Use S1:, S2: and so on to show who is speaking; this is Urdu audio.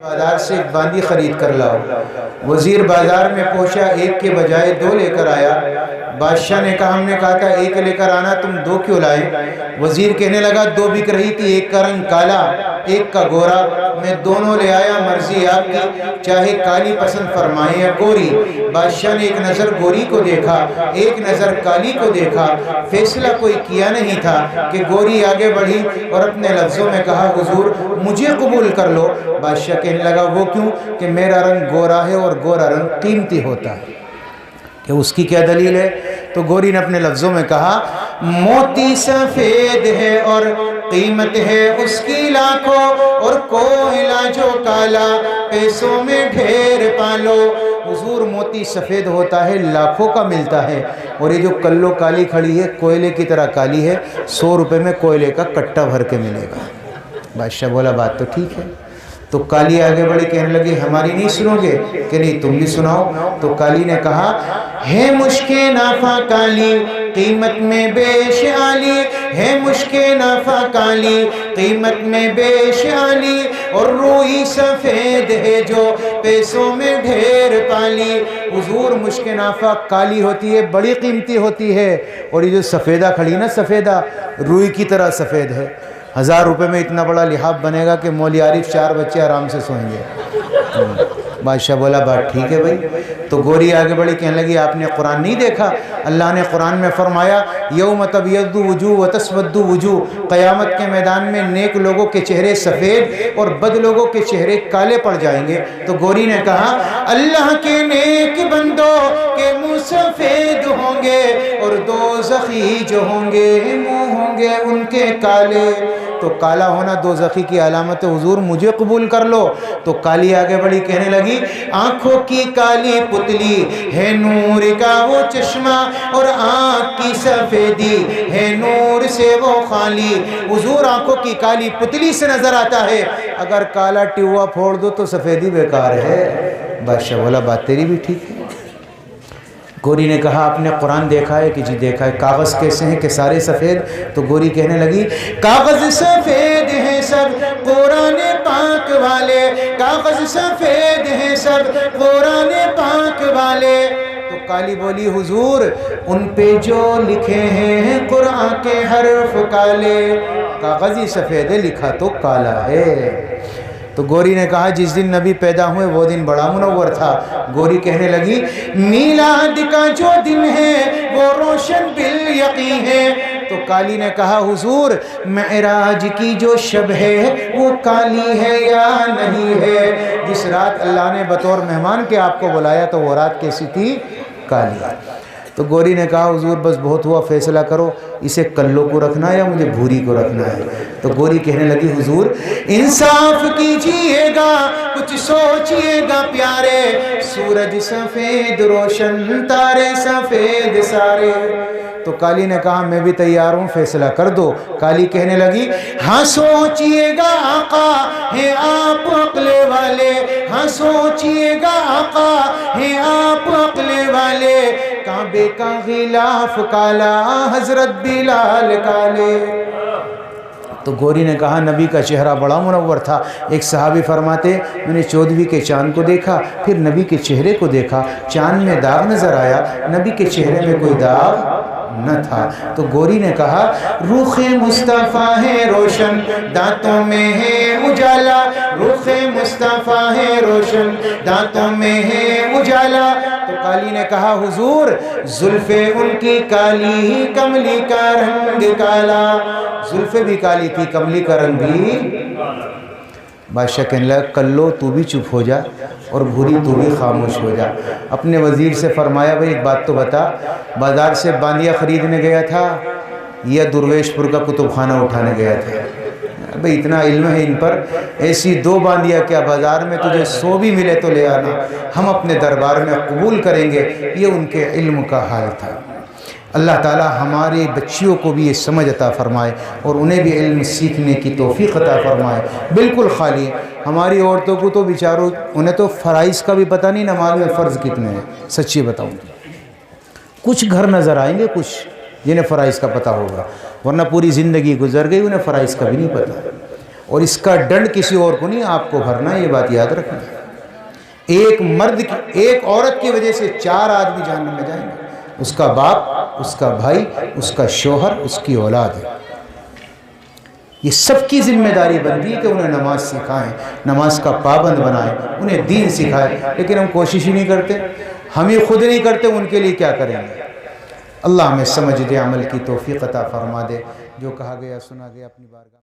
S1: بازار سے ایک باندی خرید کر لاؤ۔ وزیر بازار میں پہنچا، ایک کے بجائے دو لے کر آیا۔ بادشاہ نے کہا ہم نے کہا تھا ایک لے کر آنا، تم دو کیوں لائے؟ وزیر کہنے لگا دو بک رہی تھی، ایک کا رنگ کالا ایک کا گورا، میں دونوں لے آیا، مرضی آپ کی، چاہے کالی پسند فرمائیں یا گوری۔ بادشاہ نے ایک نظر گوری کو دیکھا، ایک نظر کالی کو دیکھا، فیصلہ کوئی کیا نہیں تھا کہ گوری آگے بڑھی اور اپنے لفظوں میں کہا حضور مجھے قبول کر لو۔ بادشاہ کہنے لگا وہ کیوں؟ کہ میرا رنگ گورا ہے اور گورا رنگ قیمتی ہوتا ہے۔ کہ اس کی کیا دلیل ہے؟ تو گوری نے اپنے لفظوں میں کہا موتی سفید ہے اور قیمت ہے اس کی لاکھوں، اور کوئلہ جو کالا پیسوں میں ڈھیر پالو۔ حضور موتی سفید ہوتا ہے، لاکھوں کا ملتا ہے، اور یہ جو کلو کالی کھڑی ہے کوئلے کی طرح کالی ہے، 100 روپے میں کوئلے کا کٹا بھر کے ملے گا۔ بادشاہ بولا بات تو ٹھیک ہے۔ تو کالی آگے بڑھی کہنے لگی ہماری نہیں سنو گے؟ کہ نہیں تم بھی سناؤ۔ تو کالی نے کہا ہے مشک نافع کالی قیمت میں بیش عالی، ہے مشک نافع کالی قیمت میں بیش عالی، اور روئی سفید ہے جو پیسوں میں ڈھیر پالی۔ حضور مشک نافع کالی ہوتی ہے، بڑی قیمتی ہوتی ہے، اور یہ جو سفیدہ کھڑی نا، سفیدہ روئی کی طرح سفید ہے، 1000 روپے میں اتنا بڑا لحاف بنے گا کہ مولی عارف 4 بچے آرام سے سوئیں گے۔ بادشاہ بولا بات ٹھیک ہے بھائی۔ تو گوری آگے بڑھی کہنے لگی آپ نے قرآن نہیں دیکھا؟ اللہ نے قرآن میں فرمایا یوم تبیض وجوہ وتسود وجوہ، قیامت کے میدان میں نیک لوگوں کے چہرے سفید اور بد لوگوں کے چہرے کالے پڑ جائیں گے۔ تو گوری نے کہا اللہ کے نیک بندوں کے منہ سفید ہوں گے، اور دوزخی جو ہوں گے منہ ہوں گے ان کے کالے۔ تو کالا ہونا دوزخی کی علامت ہے، حضور مجھے قبول کر لو۔ تو کالی آگے بڑھی کہنے لگی آنکھوں کی کالی پتلی ہے نور کا وہ چشمہ، اور آنکھ کی سفیدی ہے نور سے وہ خالی۔ حضور آنکھوں کی کالی پتلی سے نظر آتا ہے، اگر کالا ٹیوا پھوڑ دو تو سفیدی بیکار ہے۔ بادشاہ بولا بات تیری بھی ٹھیک ہے۔ گوری نے کہا آپ نے قرآن دیکھا ہے؟ کہ جی دیکھا ہے۔ کاغذ کیسے ہیں کہ سارے سفید؟ تو گوری کہنے لگی کاغذ سفید ہیں سب قرآن پاک والے، کاغذ سفید ہیں سب قرآن پاک والے۔ تو کالی بولی حضور ان پہ جو لکھے ہیں قرآن کے حرف کالے، کاغذ ہی سفید ہے لکھا تو کالا ہے۔ تو گوری نے کہا جس دن نبی پیدا ہوئے وہ دن بڑا منور تھا۔ گوری کہنے لگی میلاد کا جو دن ہے وہ روشن بالیقین ہے۔ تو کالی نے کہا حضور معراج کی جو شب ہے وہ کالی ہے یا نہیں ہے؟ جس رات اللہ نے بطور مہمان کے آپ کو بلایا تو وہ رات کیسی تھی؟ کالی۔ تو گوری نے کہا حضور بس بہت ہوا، فیصلہ کرو اسے کلو کو رکھنا ہے یا مجھے بھوری کو رکھنا ہے؟ تو گوری کہنے لگی حضور انصاف کیجئے گا، کچھ سوچئے گا پیارے، سورج سفید روشن تارے سفید سارے۔ تو کالی نے کہا میں بھی تیار ہوں، فیصلہ کر دو۔ کالی کہنے لگی ہاں سوچئے گا آقا ہیں آپ عقل والے، ہاں سوچئے گا آقا ہیں آپ عقل والے، کعبے کا غلاف کالا حضرت بلال کالے۔ تو گوری نے کہا نبی کا چہرہ بڑا منور تھا۔ ایک صحابی فرماتے میں نے 14ویں کے چاند کو دیکھا، پھر نبی کے چہرے کو دیکھا، چاند میں داغ نظر آیا، نبی کے چہرے میں کوئی داغ نہ تھا۔ تو گوری نے کہا رخ مصطفیٰ ہے روشن دانتوں میں ہے اجالا، رخ مصطفیٰ ہے روشن دانتوں میں ہے اجالا۔ تو کالی نے کہا حضور زلفیں ان کی کالی کملی کا رنگ کالا، زلفیں بھی کالی تھی کملی کا رنگ بھی۔ بادشاہ کہنے لگا کلو تو بھی چپ ہو جا اور بھوری تو بھی خاموش ہو جا۔ اپنے وزیر سے فرمایا بھئی ایک بات تو بتا، بازار سے باندیا خریدنے گیا تھا یا درویش پور کا کتب خانہ اٹھانے گیا تھا؟ بھئی اتنا علم ہے ان پر، ایسی 2 باندیا کیا بازار میں تجھے 100 بھی ملے تو لے آنا، ہم اپنے دربار میں قبول کریں گے۔ یہ ان کے علم کا حال تھا۔ اللہ تعالی ہمارے بچیوں کو بھی یہ سمجھ عطا فرمائے اور انہیں بھی علم سیکھنے کی توفیق عطا فرمائے۔ بالکل خالی ہماری عورتوں کو تو بیچاروں انہیں تو فرائض کا بھی پتہ نہیں، نماز میں فرض کتنے ہیں، سچی بتاؤں کچھ گھر نظر آئیں گے کچھ جنہیں فرائض کا پتہ ہوگا، ورنہ پوری زندگی گزر گئی انہیں فرائض کا بھی نہیں پتہ۔ اور اس کا ڈنڈ کسی اور کو نہیں، آپ کو بھرنا، یہ بات یاد رکھنا۔ ایک مرد کی، ایک عورت کی وجہ سے 4 آدمی جہنم میں جائیں گے، اس کا باپ، اس کا بھائی، اس کا شوہر، اس کی اولاد ہے۔ یہ سب کی ذمہ داری بنتی ہے کہ انہیں نماز سکھائیں، نماز کا پابند بنائیں، انہیں دین سکھائیں، لیکن ہم کوشش ہی نہیں کرتے، ہم ہی خود نہیں کرتے، ان کے لیے کیا کریں گے؟ اللہ ہمیں سمجھ دے، عمل کی توفیق عطا فرما دے، جو کہا گیا سنا گیا اپنی بارگاہ